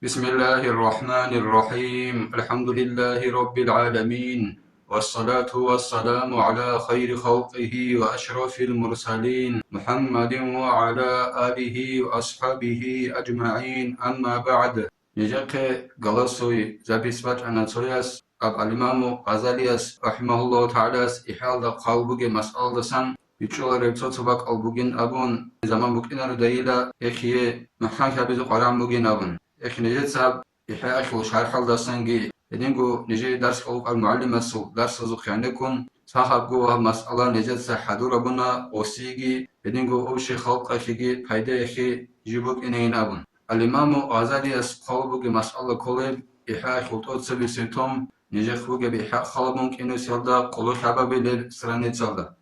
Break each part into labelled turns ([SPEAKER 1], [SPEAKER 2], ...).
[SPEAKER 1] بسم الله الرحمن الرحيم الحمد لله رب العالمين والصلاة والسلام على خير خلقه وأشرف المرسلين محمد وعلى آله وأصحابه أجمعين أما بعد نجاك غلصوي زبسبت أناتورياس أب الإمام غزالياس رحمه الله تعالى إحال قلبك مسألة سن يتشغل ربطوبك ألبوغين أبون زمان بوكينا ردايلا إخيه محاك بزو قرام بوغين أبون إخ نجد ساب إحياء شرح الدرسنجي إدينكو نجي درس أو المعلم السو درس زوخ عندكم صاحب جوا مسألة نجد سحدور ربنا وسيجي إدينكو أوشي خلق أخيجي فايدة أخي جيبوك إنين أبن الإمام غزالي أسقالبوك مسألة كولب إحياء خلطات سبي سيتم نجي خوجي بإحياء خلبونك إنو سيلدا قلو حبابي للسراني تسلدا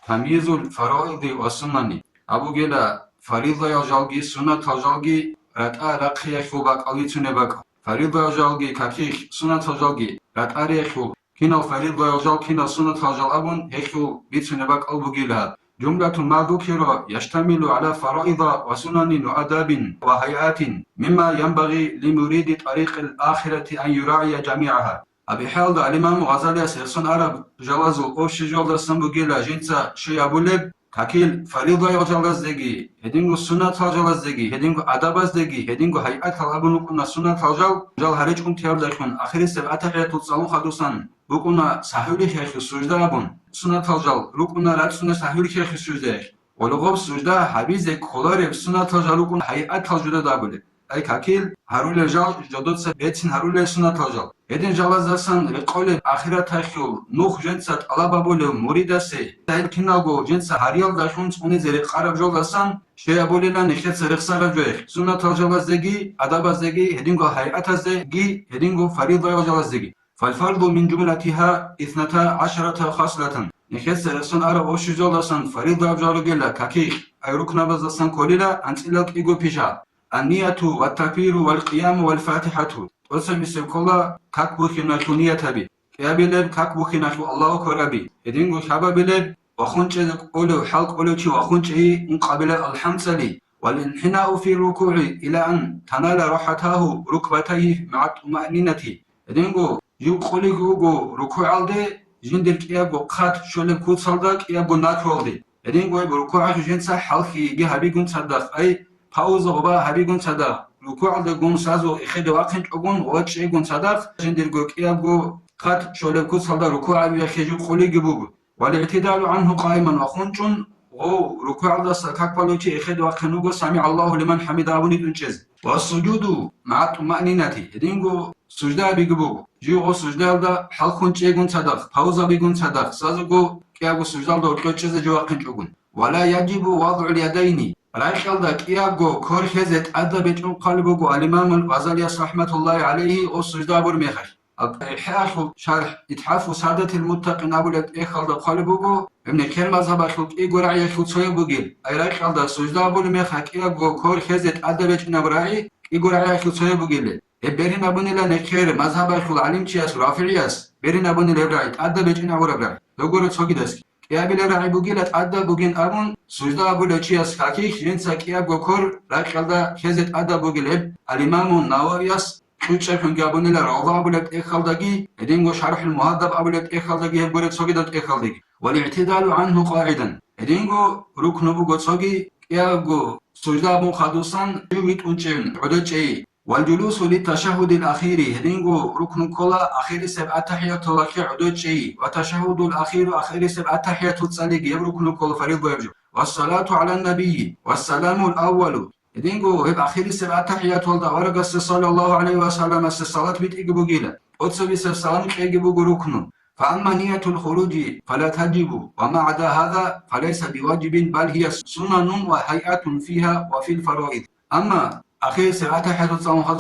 [SPEAKER 1] تمييز الفرائض والسنن أبو جلا فريضة يجالجي سنة تجالجي رتأ رقية خوبك أليتونه بك فريضة يجالجي كاكيخ سنة تجالجي رتأ ريخو كنا فريضة يجال كنا سنة تجال أبون هيخو بيتونه بك ألبوغيلها جملة ما ذكر يشتمل على فرائض وسنن وآداب وهيئات مما ينبغي لمريد طريق الآخرة أن يراعي جميعها أبي حال الإمام غزالي سيخصن عرب جوازو أوش جولد سنبوغيلا جنسا شيابولب كاكيل فريضة يجالزدگي هدينغو سنة تجالزدگي هدينغو أدابزدگي هدينغو هيئات الأبنو كنا سنة تجال جال هريج تيار دخون آخر سبعة حياة تصالو خدوسان بكنا سهولي خيخ سجدة أبون سنة تجال ركنا رات سنة سهولي خيخ سجدة ولغب سجدة حبيز كولار سنة تجال ركنا هيئات تجدة دابله أي كاكيل هرول جال جدود سبيتين هرول سنة تجال هدين جالزدسان رقول آخرة تخيل نوخ جنسات على بابول مريدسه تايل كناغو جنس هريال داشون توني زرق خراب جالزدسان شيابوليلا نخيت رخصار جويخ سنة تجالزدگي أدابزدگي هدينغو هيئاتزدگي هدينغو فريضة جالزدگي فالفرض من جملتها 12 خصلة نخيت رخصان أرى وشي جالزدسان فريضة جالجيلا كاكيخ أي ركنا بزدسان كوليلا أنتلق إيغو بيشا النية والتكبير والقيام والفاتحة وسم سبكولا كاك بوخينا نية تبي كابيلب كاك بوخينا الله كربي يدينغو شبابيلب وخونش قولو حلق قولو تي وخونش مقابل الحمد لله والانحناء في الركوع إلى أن تنال راحته ركبتيه مع الطمأنينة يدينغو جو قولي جو ركوع الدي جندر كيابو قات شولب كوت صلدا كيابو ناترول دي يدينغو بركوع جنسا حلقي جي هبيقون صدق أي باوز غبا هبيقون صدق ركوع دقون سازو إخد واقعن تقون واتش إيقون صدق جندر كيابو قات شولب كوت صلدا ركوع بيخيجو قولي جبوب والاعتدال عنه قائما وخنجون غو ركوع دست كاكبالوتي إخد واقعنوغو سمع الله لمن حمده ونيدونچز والسجود مع الطمأنينة يدينغو سجدة بيجبوغو جيو سجدة دا حلقون چيگون صدق باوزا بيگون صدق سازوغو كياغو سجدة دا وركوچز جو واقعن ولا يجب وضع اليدين رايخل دا كياغو كورخزت أدى بيجون قلبوغو الإمام الغزالي رحمة الله عليه او سجدة برميخش الحاخل شرح إتحاف سادة المتقين أبو لك إخل دا قلبوغو ابن الكلمة زبخلق إيغو رعي خلصوية بوغيل أي رايخل دا سجدة برميخش كياغو كورخزت أدى بيجون برعي إيغو رعي خلصوية بوغيل برين أبونيلا نكير مذهب خل علم چياس رافعياس برين أبونيلا رعي أدى بيجون أبو رعي لغورو تسوكي دسك كيابيل رعي بوغيلت أدى بوغين أبون سجدة أبو لچياس كاكيخ جنسا كياغو كور رايخل دا خزت أدى بوغيل الإمام النووياس كوتشا كنجابونيلا روضا أبو لك إخلدقي إدينغو شرح المهذب أبو لك إخلدقي هبورة سوكي دات إخلدقي والاعتدال عنه قاعدا إدينغو ركن بوغو سوكي كياغو سجدة أبو خادوسان يوميت أنچين عدوچي والجلوس للتشهد الأخير هدينغو ركن كلا أخير سبعة تحيات الركع عدوچي وتشهد الأخير أخير سبعة تحيات الصليق يبركن كل فريض ويبجو والصلاة على النبي والسلام الأول هدينغو هب أخير سبعة تحيات والدا ورقة صلى الله عليه وسلم الصلاة بيتيجبو جيلا أتصبي السلام كيجبو ركن فأما نية الخروج فلا تجب وما عدا هذا فليس بواجب بل هي سنن وهيئات فيها وفي الفرائض أما أخير سبعة تحيات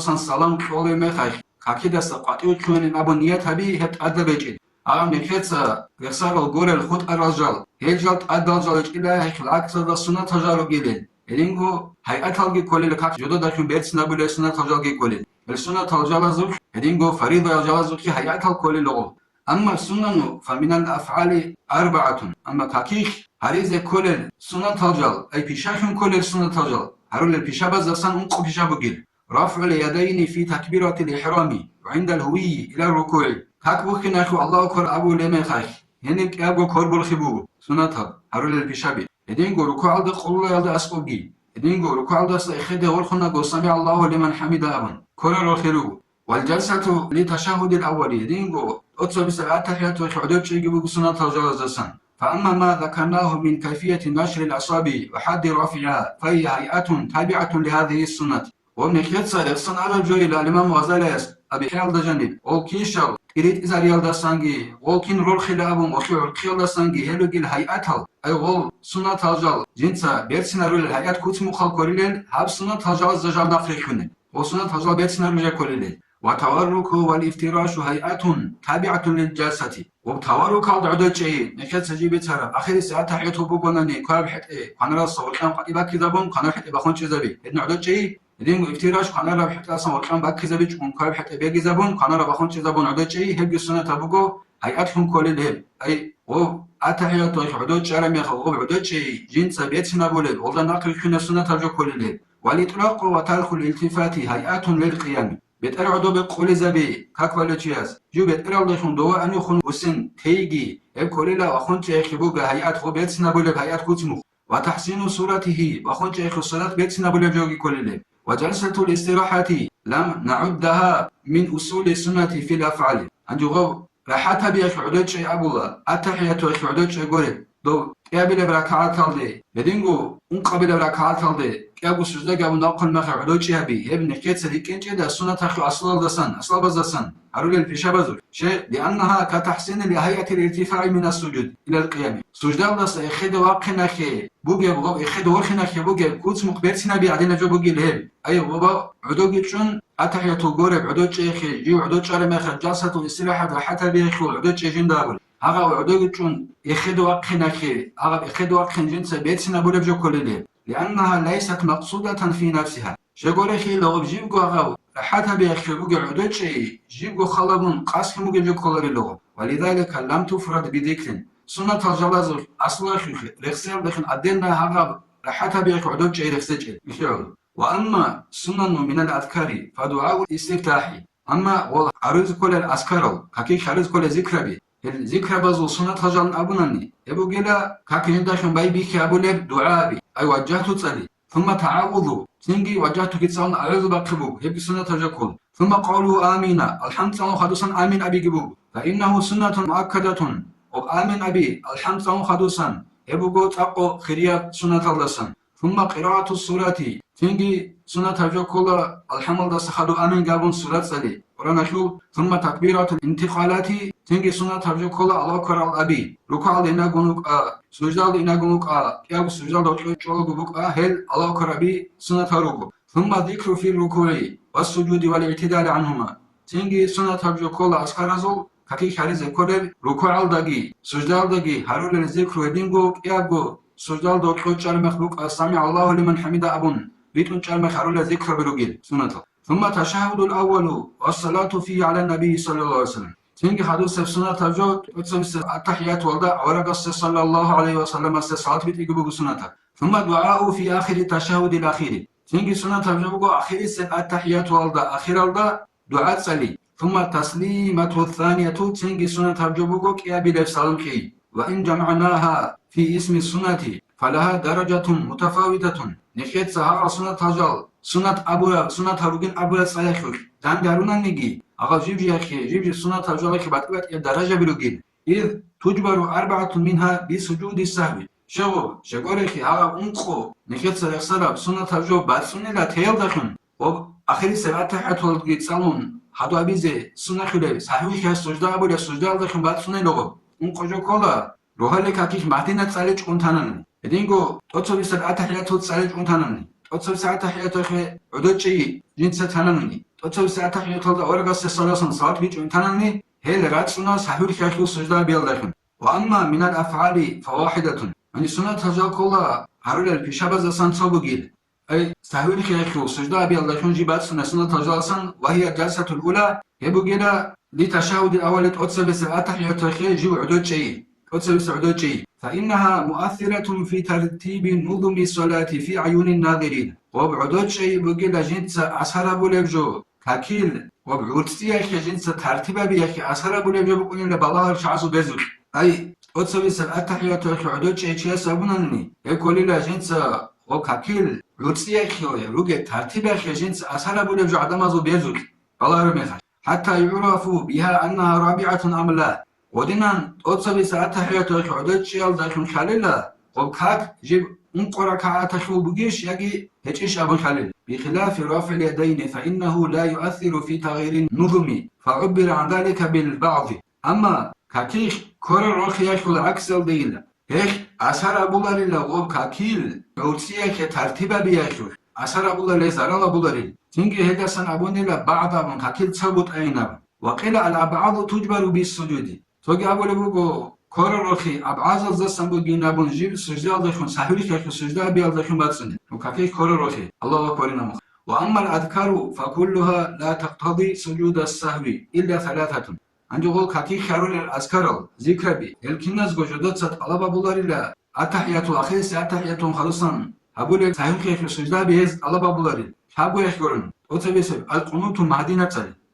[SPEAKER 1] السلام كولي مخيخ كاكيدا سقاطيو كون أبو نية هبي هت أدبجي أغام نكيتسا غسار الغور الخط الرجال هيجالت أدالجال إلا هيخلاك سدا سنة تجارو جيلين هدينغو هيئات الغي كولي لكاك جدو داكيون بيت نابولي سنة تجارو جيلين السنة تجارو هدينغو فريضة جوازو كي هيئات الكولي لغو أما السنن فمن الأفعال 4 أما كاكيخ هريز كولي سنة تجارو أي بيشاكيون كولي سنة تجارو هرول البيشا بزرسان انقو بيشا بگيل رفع اليدين في تكبيرة الإحرام وعند الهوي إلى الركوع كاكبو خناخو الله أكبر أبو لما خاخ هنك أبو كربو الخبو سنتها هرول البشابي إدينغو ركوع الد قلو يلد أسقوغي إدينغو ركوع الد أسل إخده والخنا سمع الله لمن حمد أبن كرر الخلو والجلسة لتشهد الأول إدينغو أتصل بسبعة تحيات وحدود شيء سنتها جلسة فأما ما ذكرناه من كيفية نشر الأصابع وحد رفعها فهي هيئة تابعة لهذه السنة ومن كيتسا لغسن على الجوي الإمام غزاليس أبي حيال دجاني وكيشل إريد إزار يالدا سانجي وكين رول خلابهم وكيور خيال سانجي هلو جيل هيئتها أي غول سنة تجال جنسا بيرسنا رول الهيئات كوت مخال كوريلين هاب سنة تجال زجال نخريخوني وسنة تجال بيرسنا رجا كوريلين وتورك والافتراش هيئات تابعة للجلسة وتورك العدد شيء نكت سجيب ترى آخر ساعة تحيته بقولني كاب حتى قناة الصور كان قريبا كذا بوم قناة حتى بخون شزبي إن عدد شيء إذن افتراش قناة حتى صور كان بك كذا بيجون كاب حتى بيجي زبون قناة بخون شزبون عدد شيء هبي السنة تبقو هيئاتهم كل الهم أي و أتحيته عدد شيء لم يخو عدد شيء جنس بيتنا بولد والله نقل خنا السنة ترجو كل الهم والإطلاق وتارك الالتفات هيئات للقيام بترعدو بقول زبي كاكوالوتشياس جو بترعدو شون دوا أنو خون وسن تيجي بكوليلا وخون تيخي بوجا هيئات خو بيتنا بولب هيئات كوتمو وتحسين صورته وخون تيخي الصلاة بيتنا بولب جوجي كوليلا وجلسة الاستراحة لم نعدها من أصول السنة في الأفعال عندو غو راحتها بيخ عدد شيء أبولا التحية ويخ عدد شيء قولي دو قابل بركعات الدي بدينغو قابل بركعات الدي قابل سجدة قابل ناقل مخ عدود شهبي ابن كيت سديكين جدا السنة تخلو أصل دسن أصل بزسن هرول الفيشة بزر شيء لأنها كتحسين لهيئة الارتفاع من السجود إلى القيام سجدة دس إخد واقنا خي بوجي بغو إخد ورخنا خي بوجي كوت مقبرتنا بيعدين جو بوجي لهم أي بابا عدود شون أتحية قرب عدود شيخي جيو عدود شار مخ جلسة الاستراحة حتى بيخلو عدود شيخين دابل هغا عدود شون يخد واقنا خي هغا يخد واقنا جنس بيتنا بولب جو كل لأنها ليست مقصودة في نفسها شغله خي لو بجيبو غاو حتى بيخبو عدود شيء جيبو خلبون قاسم جو كولري لو ولذلك لم تفرد بذكر سنة الجواز أصلا رخصير لكن أدنى هغا حتى بيخ عدود شيء رخصير وأما سنن من الأذكار فدعاء الاستفتاح أما والعرض كل الأذكار كي عرض كل ذكر بي الذكر بزو سنة هجان أبناني يبو جلا كاكي نداشن باي بيكي أبو لب دعابي أي وجهت تصلي ثم تعاوضوا تنجي وجهت كتسان أعوذ بقبو هبي سنة هجاكل ثم قولوا آمين الحمد لله خدوسا آمين أبي جبو فإنه سنة مؤكدة وآمين أبي الحمد لله خدوسا يبو قوت أقو خريات سنة اللسان ثم قراءة السورة تنجي سنة هجاكل الحمد لله سخدو آمين قابون سورة سلي ورنشو ثم تكبيرة الانتقالات تنجي سنة هجاكل الله كرال أبي ركوع لنا قنوك سجدة لنا قنوك كياب سجدة لنا قنوك هل الله كربي سنة هروكو ثم ذكر في الركوع والسجود والاعتدال عنهما تنجي سنة هجاكل أسكارزو كاكي خارج كورل ركوع الدقي سجدة الدقي هرول الذكر ودينغو كيابو سجدة لنا مخلوق سمع الله لمن حمد أبون بيتون شرم هرول الذكر بلوغيل سنة ثم تشهد الأول والصلاة فيه على النبي صلى الله عليه وسلم تنجي حدوث سنة تجود وتسمى التحيات والدعاء ورقص صلى الله عليه وسلم الصلاة بتجيبه سنة ثم دعاء في آخر التشهد الأخير تنجي سنة تجيبه آخر التحيات والدعاء آخر الدعاء دعاء صلي ثم تسليمة الثانية تنجي سنة تجيبه كيابل سلام كي وإن جمعناها في اسم السنة فلها درجة متفاوتة نخيت سهر سنة تجال سنة أبولا سنة هروجين أبولا صلاحك دان دارونا نجي أغا جيبجي أخي جيبجي سنة تجالك باتبات درجة بلوغين إذ تجبر أربعة منها بسجود السهو شغورك أغا أنقو نخيت سلام سنة تجال بعد سنة لا تيل دخن وآخر سبعة تحت والدقيت سالون حدو أبيزي سنة خلال سهوك سجدة أبولا سجدة دخن بعد سنة لغو أنقو جو كولا روحالك أكيش معتينة تساليج قنطانن إدينغو توتسو سبعة تحت تساليج قنطانن توتسو ساعة تحيات أخي عدود شيء جنس تنانني توتسو ساعة تحيات أورغاس الصلاة صلاة بيج تنانني هي لغاتنا سحور كاكو سجدة بيلدخن وأما من الأفعال فواحدة يعني سنة تجال كلها هرول البشابة زسان صبوغيل أي سحور كاكو سجدة بيلدخن جيبات سنة تجال سن وهي الجلسة الأولى يبوغيلا لتشهد الأول توتسو بسبعة تحيات أخي جيو عدود شيء أتسوي سعودوشي فإنها مؤثرة في ترتيب نظم الصلاة في عيون الناظرين وبعدوشي بقيل جنس أسهر بولبجو كاكيل وبعودتياك جنس ترتيب بيك أسهر بولبجو بقولين لبالله شعصو بيزو أي أتسوي التحيات عدوشي تشيا سابوناني يقول لا جنس وكاكيل عودتياك روجي ترتيبك جنس أسهر بولبجو عدمازو بيزو بالله رميخش حتى يعرفوا بها أنها رابعة أم لا ودينان أتصبي ساعات حياتك عدد شيال داخل خليلا وبكاك جيب انقرا كعاتشو بقيش يجي هتشيش أبو خليل بخلاف رافع اليدين فإنه لا يؤثر في تغيير النظم فعبر عن ذلك بالبعض أما كاكيش كورر رخياش العكس الدين هيك أسهر أبولاريلا وبكاكيل عودسيك ترتيب بياشو أسهر أبولاري زرال أبولاري تنجي هدسان أبونيلا بعض أبون كاكيل تصبت أينب وقيل الأبعاد تجبر بالسجود توگی آبله بگو کار روخی ابعاد زستن بگی نبون جیب سجده داشون سهولی که سجده بیال داشون باتسنی و کافی کار روخی الله اکبر نمخ و اما الأذكار فكلها لا تقتضي سجود السهو إلا ثلاثة عنده قول كاكي خارون الأذكار ذكر بي الكناز وجودات ست الله بولار لا التحيات الأخير التحيات خلصا هقول سهولی که سجده بیز الله بولار هقو يخبرن أتبسب القنوت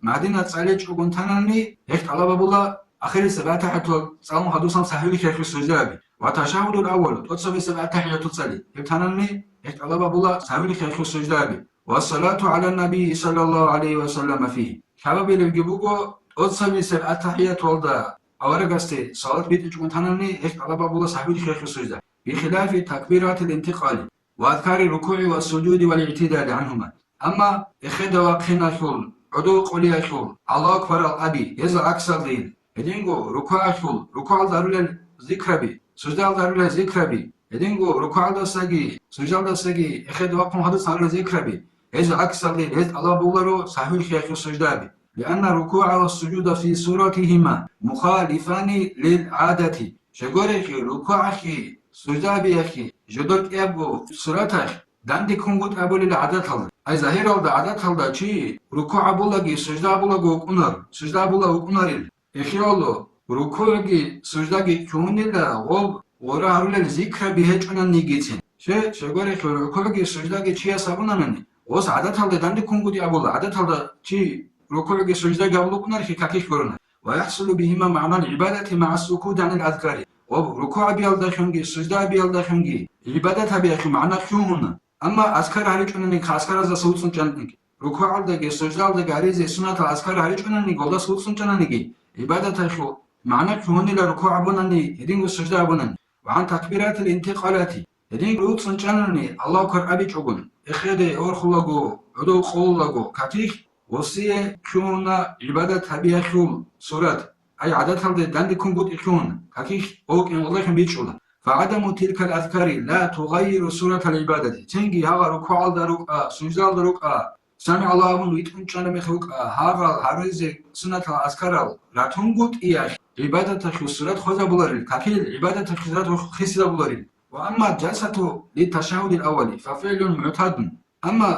[SPEAKER 1] معدنة صالح چوگون تنانی هشت الله بولا آخر سبعة تحية صالح حدوثا سهولي كيف السجدة وتشهد الأول تصبي سبعة تحية تصلي ابتناني هشت الله بولا سهولي كيف السجدة والصلاة على النبي صلى الله عليه وسلم فيه شباب اللي بيجيبوكو تصبي سبعة تحية تولدا أورجستي صلاة بيت چوگون تناني هشت الله بولا سهولي كيف السجدة بخلاف تكبيرات الانتقال وأذكار الركوع والسجود والاعتدال عنهما أما إخد واقعنا شول عدو قولي أشول الله أكبر الأبي يزا أكسر دين هدينغو ركوع أشول ركوع ضروري ذكر بي سجدة ضروري ذكر بي هدينغو ركوع دستگي سجدة دستگي إخد وقم حدث ضروري ذكر بي يزا أكسر دين يز الله بولارو صحيح خيخ السجدة بي لأن الركوع والسجود في صورتهما مخالفان للعادة شغوري ركوع أخي سجدة بي أخي جدوك أبو صورتك دندي كونغوت أبو للعادة الله أي ظاهر aldı adet aldı çi ruku bulagi secde bulagu okunar secde bulagu okunaril ekhiyolu rukugi secdagi çoğunilla o ora harule zikra biheçunan nigitin şegore rukugi secdagi çiya sabunanani os adet aldı dandi kungudi abula adet aldı çi rukugi secdagi abula okunar ki kakiş görüner ويحصل بهما معنى العبادة مع السكوت عن الأذكار وركوع بيالدا شنجي سجدة بيالدا شنجي عبادة بيالدا معنى شوهنا أما أذكار هريج أنني أذكار هذا صوت سنجانك ركوع على سجدة على عريزة سنة أذكار هريج أنني قلدا صوت سنجانك عبادة شو معنى شهون إلى ركوع أبونني هدين السجدة أبونني وعن تكبيرات الانتقالات هدين قلود سنجانني الله كر أبي شغون إخيدي أورخلقو عدو خلقو كاتيك وصية شونا عبادة تبيه شو سورة أي عادات هذا دند كونغوت إخون كاتيك أوك إن الله كان بيشولا فعدم تلك الأذكار لا تغير صورة العبادة تنجي هذا ركوع الركعة سجدة الركعة سمع الله من ويتونشان مخلوق هذا هرز سنة الأذكار لا تنقط إياش عبادة خسرت خذ بولاري كاكيل عبادة خسرت خسر بولاري وأما الجلسة للتشهد الأول ففعل معتاد أما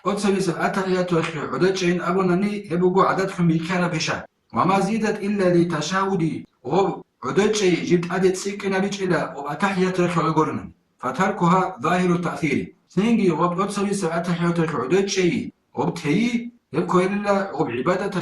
[SPEAKER 1] أتسبيس الأتحيات عدد شيء أبونني هبقوا عددهم بكان بشا وما زيدت إلا لتشهد عدد شيء جبت عدد سكنا بيجلا وأتحيات الغرن فتركها ظاهر التأثير سنجي أتسبيس الأتحيات عدد شيء وبتهي يبكو إلا وبعبادة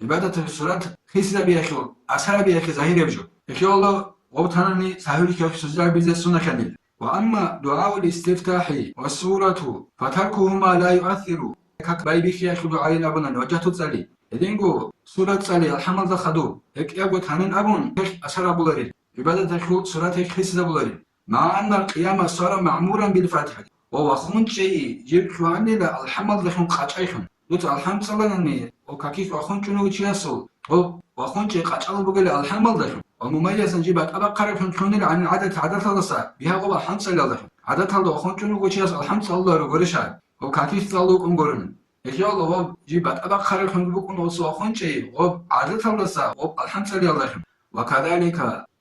[SPEAKER 1] عبادة الصلاة خيسة بيأخو أسهل بيأخو ظاهر يبجو إخي الله وبتنني سهولي كيف سجل بيزي السنة كنيل وأما دعاء الاستفتاح والسورة فتركهما لا يؤثر كاكباي بيخي يأخو دعاء الأبنان وجهة تسالي إذنكو سورة تسالي الحمد خدو هيك يبقى تنين أبن هيك أسهل بولاري عبادة سورة هيك خيسة بولاري مع أن القيام صار معمورا بالفاتحة ووخون شيء جيب شواني لا الحمد لخون قاچايخون دوت الحمد صلاني وكاكيك وخون شنو تشياسو وخون شيء قاچالو بقول الحمد لخون ومميزا جيبات أبا قرفون شوني عن العدد عدد هذا بها قبل الحمد صلى الله عدد هذا وخون شنو تشياس الحمد صلى الله ورشا وكاكيك صلوا قنقرن إخيال وب جيبات أبا قرفون بكون وخون شيء وعدد هذا الحمد صلى الله وكذلك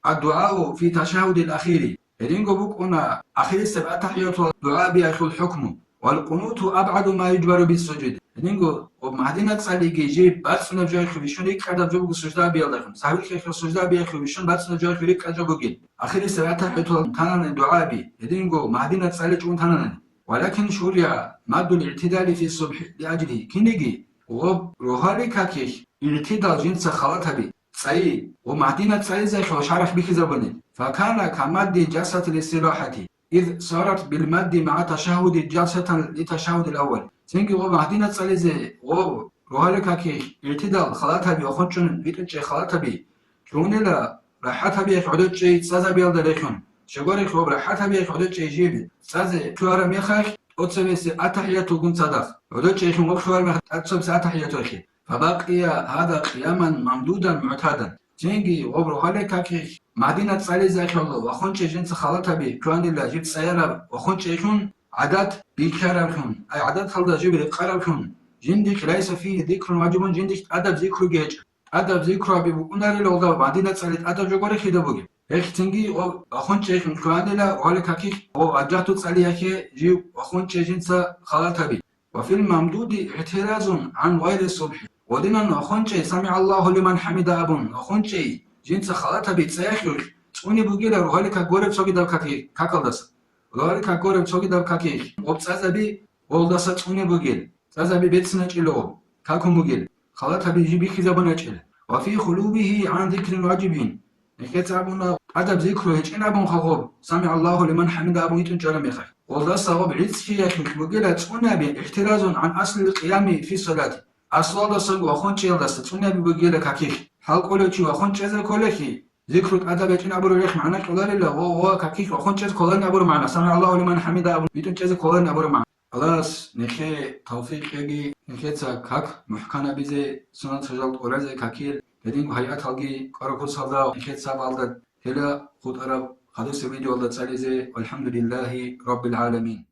[SPEAKER 1] الدعاء في تشهد الأخير إذنكو بكونا أخير السبع تحيات والدعاء بأخي الحكم والقنوت أبعد ما يجبر بالسجود Edingo o Madina Tsaligi ji batsuna joy khvishun ik kada jogu sujda biyaлагhm. Sabil khir sujda biya khvishun batsuna joy khvik kada jogugil. Akhir sirata hitul tanan duabi. Edingo Madina Tsali chun tanan. ولكن شوريا مد الاعتدال في الصبح لأجله كنيجي وروحالي كاكيش اعتدال جنس خلطبي صحيح ومعدينة صحيح زي شرح بك زبني فكان كمد جلسة الاستراحة إذ صارت بالمد مع تشهد جلسة للتشهد الأول تنجي ومعدينة صحيح زي روحالي كاكيش اعتدال خلطبي وخنشن بيتنشي خلطبي شونيلا راحتبي عدد شيء سازبي الدريخون شغوري خبره حتى بيك عدد جيب سازي كوارا ميخاك أتصبس أتحية قن صدق عدد شيء مغفور مخ أتصبس أتحية أخي فبقي هذا قياما ممدودا معتادا جنجي وبرو هالكاكي مدينة صالي زاك الله وخونش جنس خلطة بي كوان الله جيب سيارة وخونش يكون عدد بيكاربكم أي عدد خلطة جيب رقاربكم جندك ليس فيه ذكر واجب جندك أدب ذكر جيج أدب ذكر أبي بقنا للوضع مدينة صالي أدب جوغوري خيدا بوغي ეხტინგი ახონჩე მქანელა ვალეკაკი აჯათუ წალიახე ჟი ახონჩე ჯინცა ხალათაბი وفيلم ممدود اعتراض عن غير الصبح ودينا أخونشي سمع الله لمن حمد أبون أخونشي جنس خلطبي تسيخيش توني بوغيلا روحالي كاكورب سوغي داب كاكالدس روحالي كاكورب سوغي داب كاكيش وبتسازبي ولدسا توني بوغيل تسازبي بيتسنا چلو كاكم بوغيل خلطبي جيبي خزابنا چل وفي خلوبه عن ذكر الواجبين كتابنا أدب ذكره هجينابون خغوب سمع الله لمن حمد أبو يتون جرم يخي والله صغب عيدسكي يكيك وقيلة تونابي احتراز عن أصل القيام في الصلاة أصلا صغب وخونش يلدس تونابي وقيلة كاكيك حال قولوكي وخونش يزا كولكي ذكرك أدب يتون أبو ريخ معنا كولار الله وهو كاكيك وخونش يزا كولار نبور معنا سمع الله لمن حمد أبو يتون يزا كولار نبور معنا خلاص نخي توفيق يجي نخي كاك محكانا بيزي سنة سجلت أولازي كاكير بدين هيئة هالجي كاركو صدا نخي سابالدت هلا خود أرب هذا الفيديو الله تعالى والحمد لله رب العالمين.